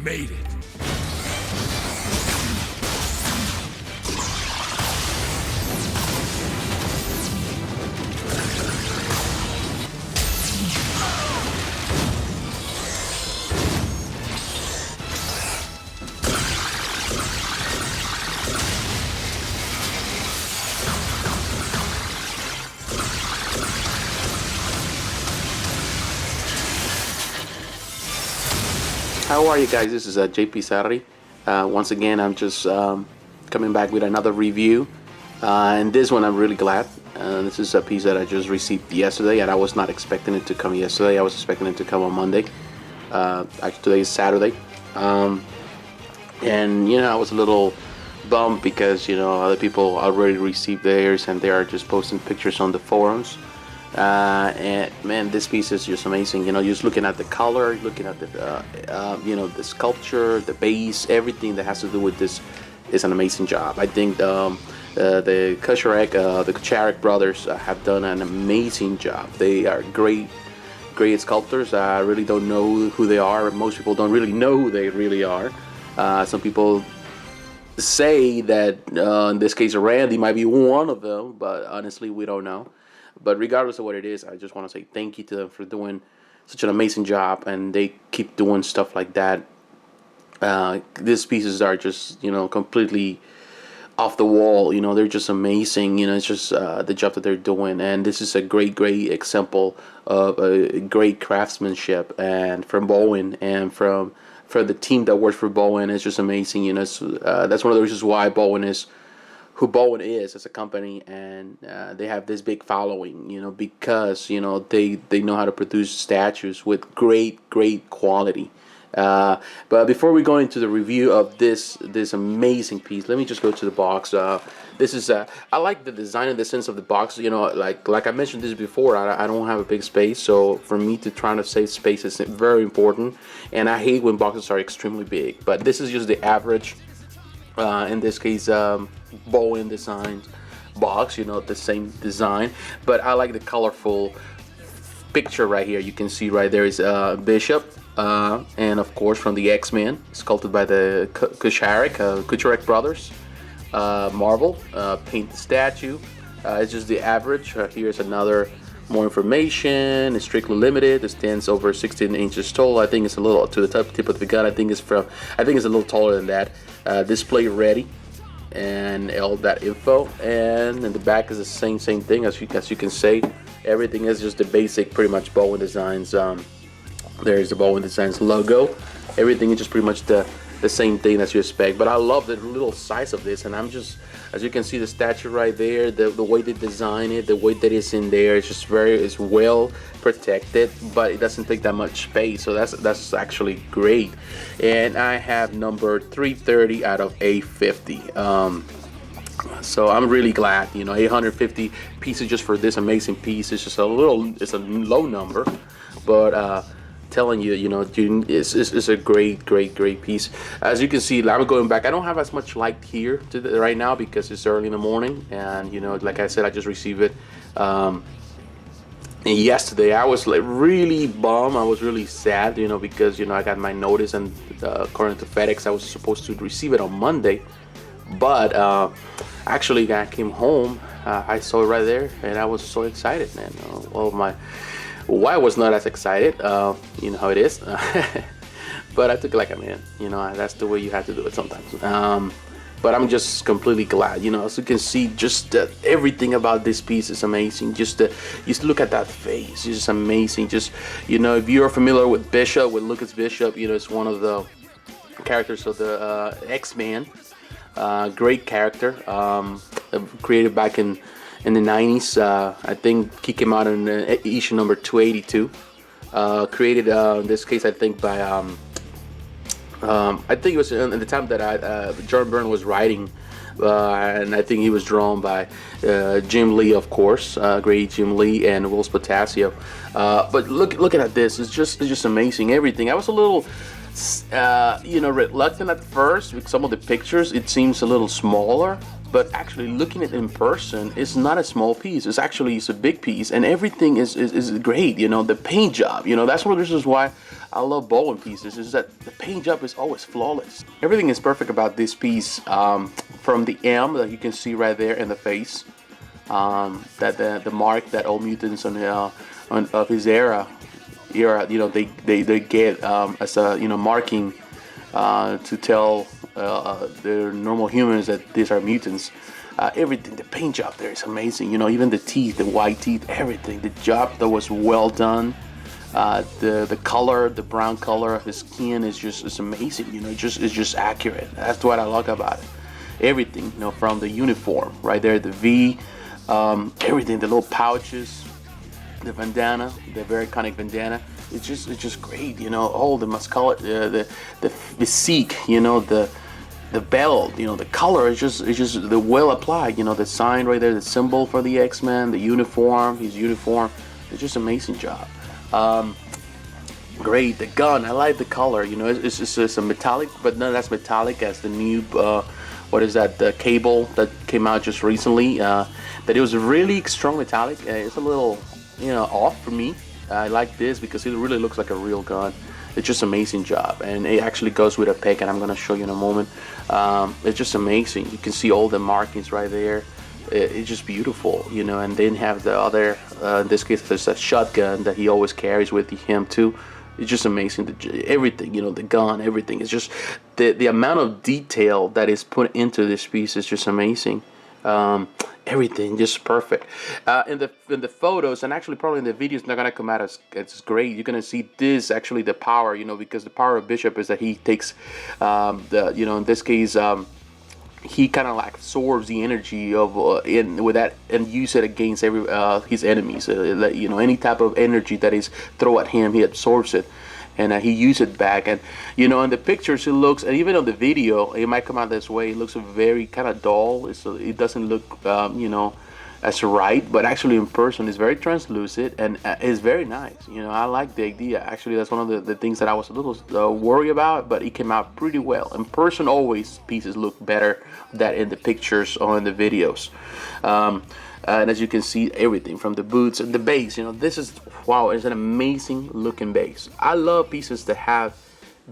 made it. How are you guys? This is JP Sarri. Once again, I'm just coming back with another review. And this one I'm really glad. This is a piece that I just received yesterday, and I was not expecting it to come yesterday. I was expecting it to come on Monday. Actually, today is Saturday. And, you know, I was a little bummed because, you know, other people already received theirs and they are just posting pictures on the forums. And man, this piece is just amazing. You know, just looking at the color, looking at the you know, the sculpture, the base, everything that has to do with this is an amazing job. I think the Kucharek brothers have done an amazing job. They are great sculptors. I really don't know who they are. Most people don't really know who they really are. Some people say that in this case Randy might be one of them, but honestly we don't know. But regardless of what it is, I just want to say thank you to them for doing such an amazing job, and they keep doing stuff like that. These pieces are just, you know, completely off the wall. You know, they're just amazing. You know, it's just the job that they're doing, and this is a great example of a great craftsmanship, and from Bowen and from the team that works for Bowen. It's just amazing. You know, that's one of the reasons why Bowen is who Bowen is as a company, and they have this big following, you know, because, you know, they know how to produce statues with great quality. But before we go into the review of this amazing piece, let me just go to the box. This is I like the design in the sense of the box. You know, like I mentioned this before, I don't have a big space, so for me to try to save space is very important, and I hate when boxes are extremely big. But this is just the average. In this case, Bowen Designs box, you know, the same design, but I like the colorful picture right here. You can see right there is Bishop, and of course from the X-Men, sculpted by the Kucharek brothers. Marvel, paint the statue. It's just the average. Here's another more information. It's strictly limited. It stands over 16 inches tall. I think it's a little to the tip of the gun. I think it's a little taller than that. Display ready, and all that info. And in the back is the same thing as you can say. Everything is just the basic, pretty much Bowen Designs. There's the Bowen Designs logo. Everything is just pretty much the same thing as you expect. But I love the little size of this, and I'm just, as you can see, the statue right there, the way they design it, the way that it's in there, it's just it's well protected, but it doesn't take that much space, so that's actually great. And I have number 330 out of 850. So I'm really glad, you know, 850 pieces just for this amazing piece. It's just it's a low number, but telling you, you know, it's a great piece. As you can see, I'm going back. I don't have as much light here right now because it's early in the morning, and, you know, like I said, I just received it yesterday. I was like really bummed. I was really sad, you know, because, you know, I got my notice, and according to FedEx I was supposed to receive it on Monday, but actually I came home, I saw it right there, and I was so excited, man. Well, my wife was not as excited, you know how it is. But I took it like a man, you know, that's the way you have to do it sometimes. But I'm just completely glad, you know. As you can see, just everything about this piece is amazing. Just look at that face, it's just amazing. Just, you know, if you're familiar with Bishop, with Lucas Bishop, you know, it's one of the characters of the X-Men. Great character, created back in the 90s. I think he came out in issue number 282. Created in this case, I think, by I think it was in the time that John Byrne was writing, and I think he was drawn by Jim Lee, of course, great Jim Lee, and Whilce Portacio. But looking at this, it's just amazing. Everything. I was a little you know, reluctant at first with some of the pictures. It seems a little smaller, but actually looking at it in person, it's not a small piece. It's a big piece, and everything is great. You know, the paint job. You know, that's one of the reasons why I love Bowen pieces. Is that the paint job is always flawless. Everything is perfect about this piece. From the M that you can see right there in the face, that the mark that all mutants of his era, you know, they get as a, you know, marking to tell the normal humans that these are mutants. Everything, the paint job there is amazing. You know, even the teeth, the white teeth, everything. The job that was well done. The color, the brown color of his skin is amazing. You know, it's just accurate. That's what I like about it. Everything, you know, from the uniform right there, the V, everything, the little pouches, the bandana, the very iconic bandana. It's just great. You know, all the muscular, the physique. You know, the belt. You know, the color is just the well applied. You know, the sign right there, the symbol for the X-Men, the uniform, his uniform. It's just amazing job. Great, the gun. I like the color. You know, it's a metallic, but not as metallic as the new. What is that? The cable that came out just recently. That it was really strong metallic. It's a little, you know, off for me. I like this because it really looks like a real gun. It's just amazing job, and it actually goes with a peg, and I'm gonna show you in a moment. It's just amazing. You can see all the markings right there. It's just beautiful, you know. And then have the other, in this case, there's a shotgun that he always carries with him too. It's just amazing. Everything, you know, the gun, everything. It's just the amount of detail that is put into this piece is just amazing. Everything just perfect. In the photos, and actually probably in the video, it's not gonna come out as great. You're gonna see this actually the power, you know, because the power of Bishop is that he takes you know, in this case, he kind of like absorbs the energy of with that and use it against his enemies. You know, any type of energy that is thrown at him, he absorbs it, and he uses it back. And you know, in the pictures, it looks, and even on the video, it might come out this way. It looks very kind of dull. It doesn't look, you know, as right, but actually in person, it's very translucent and it's very nice. You know, I like the idea. Actually, that's one of the things that I was a little worried about, but it came out pretty well. In person, always pieces look better than in the pictures or in the videos. And as you can see, everything from the boots and the base, you know, this is, wow, it's an amazing looking base. I love pieces that have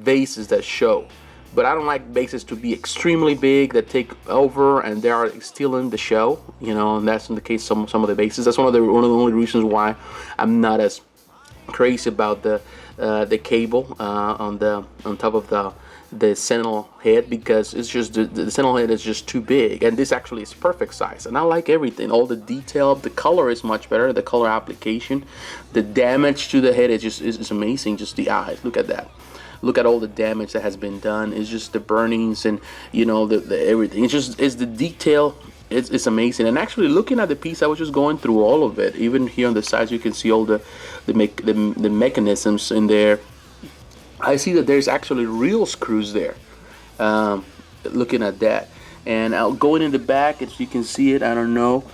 bases that show, but I don't like bases to be extremely big that take over and they are stealing the show, you know. And that's in the case some of the bases. That's one of the only reasons why I'm not as crazy about the cable on top of the sentinel head, because it's just the sentinel head is just too big, and this actually is perfect size. And I like everything, all the detail. The color is much better, the color application. The damage to the head is amazing. Just the eyes, look at that. Look at all the damage that has been done. It's just the burnings and, you know, the everything. It's the detail. It's amazing. And actually, looking at the piece, I was just going through all of it. Even here on the sides, you can see all the mechanisms in there. I see that there's actually real screws there. Looking at that, and going in the back, as you can see it, I don't know.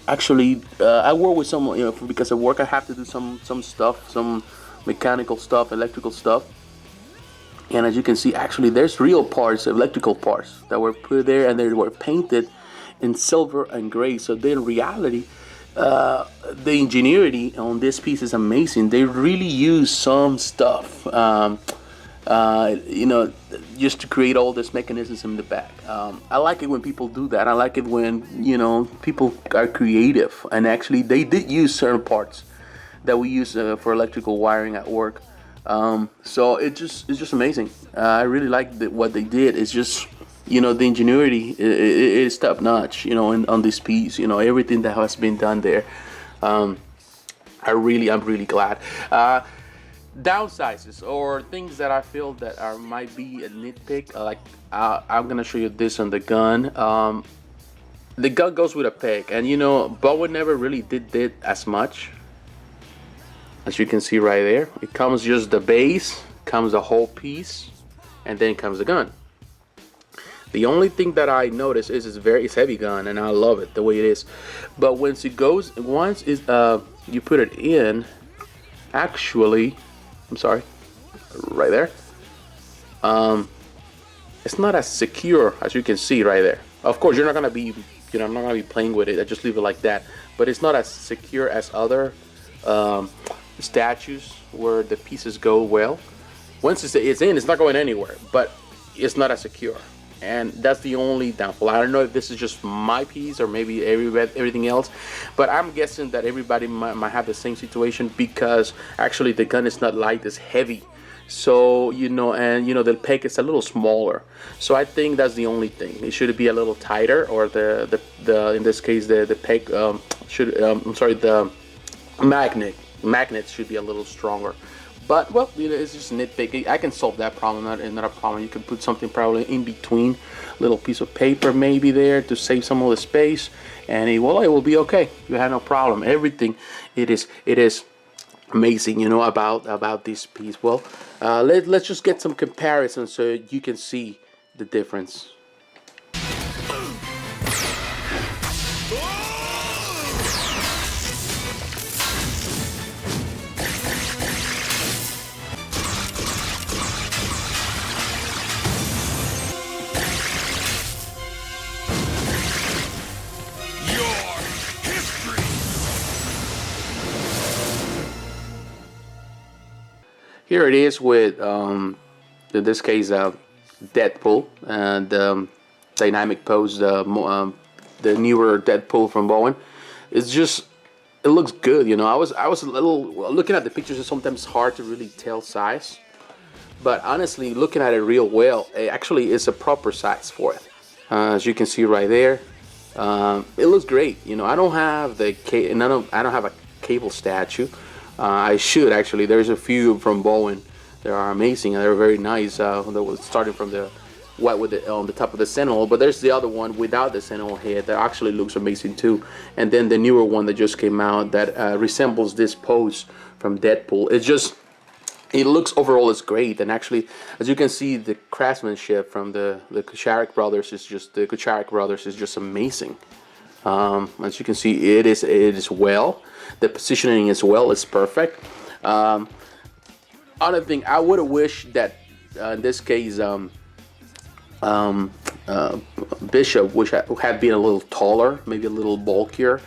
Actually, I work with some, you know, because of work, I have to do some stuff, some mechanical stuff, electrical stuff. And as you can see, actually, there's real parts, electrical parts that were put there, and they were painted in silver and gray. So then, in reality, the ingenuity on this piece is amazing. They really use some stuff. You know, just to create all this mechanisms in the back. I like it when people do that. I like it when, you know, people are creative, and actually they did use certain parts that we use for electrical wiring at work. So it's just amazing. I really like what they did. It's just, you know, the ingenuity is top notch, you know, on this piece. You know, everything that has been done there. I'm really glad. Downsizes or things that I feel that might be a nitpick, like I'm gonna show you this on the gun. The gun goes with a peg, and you know, Bowen never really did as much. As you can see right there, it comes just the base, comes the whole piece, and then comes the gun. The only thing that I notice is it's heavy gun, and I love it the way it is. But once you put it in, actually, I'm sorry, right there. It's not as secure as you can see right there. Of course, you're not gonna be, I'm not gonna be playing with it. I just leave it like that. But it's not as secure as other statues where the pieces go well. Once it's in, it's not going anywhere. But it's not as secure, and that's the only downfall. I don't know if this is just my piece or maybe everything else, but I'm guessing that everybody might have the same situation, because actually the gun is not light, it's heavy. So the peg is a little smaller. So I think that's the only thing. It should be a little tighter, or the in this case the peg the magnet should be a little stronger. But well, it's just nitpicky. I can solve that problem. Not a problem. You can put something probably in between, little piece of paper maybe there to save some of the space, and it will be okay. You have no problem. Everything it is amazing, about this piece. Well, let's just get some comparisons so you can see the difference. Here it is with, in this case, Deadpool and dynamic pose, the newer Deadpool from Bowen. It looks good, I was a little looking at the pictures. It's sometimes hard to really tell size, but honestly, looking at it real well, it actually is a proper size for it. As you can see right there, it looks great. I don't have I don't have a cable statue. I should actually. There's a few from Bowen. They are amazing and they're very nice. That was starting from the white with on the top of the sentinel, but there's the other one without the sentinel head that actually looks amazing too. And then the newer one that just came out that resembles this pose from Deadpool. It looks overall is great, and actually, as you can see, the craftsmanship from the Kucharek brothers is just amazing. As you can see, it is well. The positioning as well is perfect. Other thing, I would have wished that in this case, Bishop had been a little taller, maybe a little bulkier.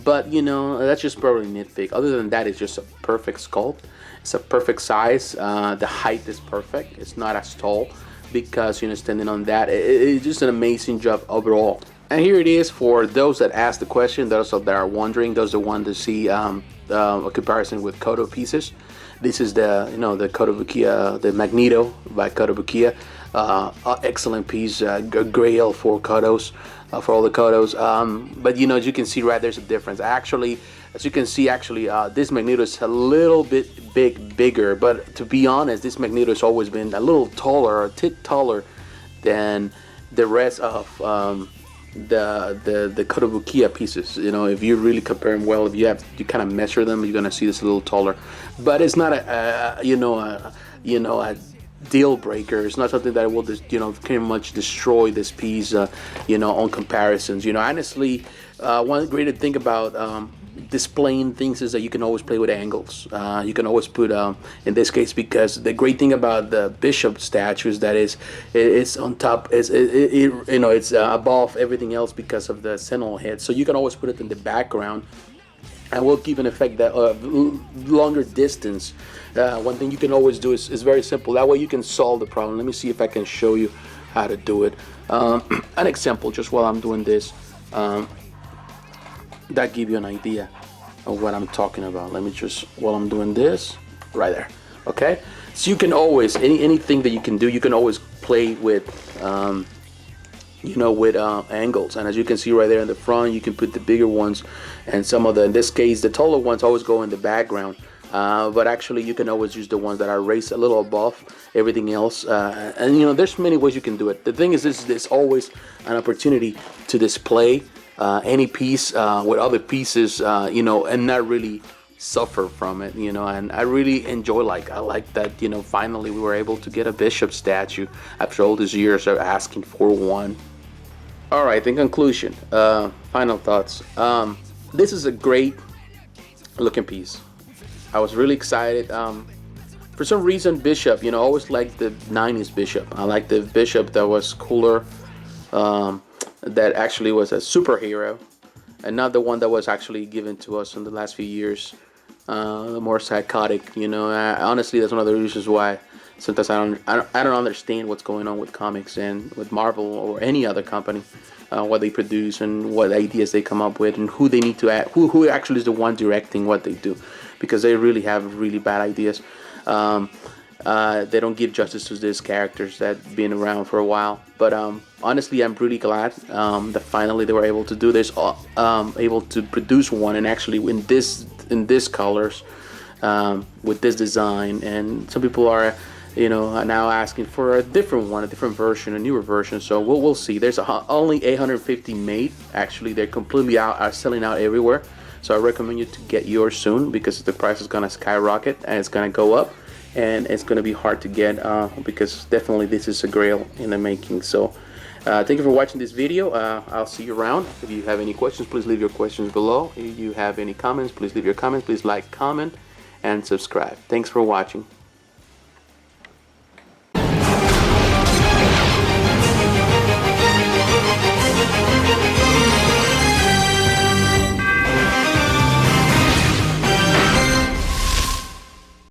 But that's just probably nitpick. Other than that, it's just a perfect sculpt. It's a perfect size. The height is perfect. It's not as tall because standing on that, it's just an amazing job overall. And here it is for those that asked the question, those that are wondering, those that want to see a comparison with Kodo pieces. This is the the Kotobukiya, the Magneto by Kotobukiya. Excellent piece, a grail for Kodos, for all the Kodos. But as you can see, right, there's a difference. Actually, as you can see, this Magneto is a little bit bigger. But to be honest, this Magneto has always been a little taller, a tick taller than the rest of the Kotobukiya pieces. If you really compare them well, if you kind of measure them, you're gonna see this a little taller. But it's not a deal breaker. It's not something that will pretty much destroy this piece. On comparisons. Honestly, one great thing about displaying things is that you can always play with angles. You can always put in this case, because the great thing about the Bishop statue is that it's on top, it's above everything else because of the sentinel head, so you can always put it in the background and will give an effect that longer distance. One thing you can always do is very simple. That way you can solve the problem. Let me see if I can show you how to do it. An example, just while I'm doing this, that give you an idea of what I'm talking about. Let me just, while I'm doing this, right there. Okay, so you can always, anything that you can do, you can always play with with angles. And as you can see right there in the front, you can put the bigger ones, and some of in this case, the taller ones always go in the background. But actually, you can always use the ones that are raised a little above everything else. And there's many ways you can do it. The thing is, there's always an opportunity to display any piece with other pieces, and not really suffer from it, and I really enjoy, I like that, finally we were able to get a Bishop statue after all these years of asking for one. All right, in conclusion, final thoughts. This is a great looking piece. I was really excited For some reason, Bishop, I always liked the 90s Bishop. I like the Bishop that was cooler, that actually was a superhero, and not the one that was actually given to us in the last few years. The more psychotic, honestly, that's one of the reasons why sometimes I don't understand what's going on with comics and with Marvel or any other company, what they produce and what ideas they come up with and who they need to add, who actually is the one directing what they do, because they really have really bad ideas. They don't give justice to these characters that have been around for a while. But honestly, I'm really glad that finally they were able to do this, able to produce one, and actually in this colors, with this design. And some people are, now asking for a different one, a different version, a newer version. So we'll see. There's only 850 made. Actually, they're completely are selling out everywhere. So I recommend you to get yours soon, because the price is gonna skyrocket and it's gonna go up, and it's gonna be hard to get, because definitely this is a grail in the making. So thank you for watching this video. I'll see you around. If you have any questions, please leave your questions below. If you have any comments, please leave your comments. Please like, comment, and subscribe. Thanks for watching.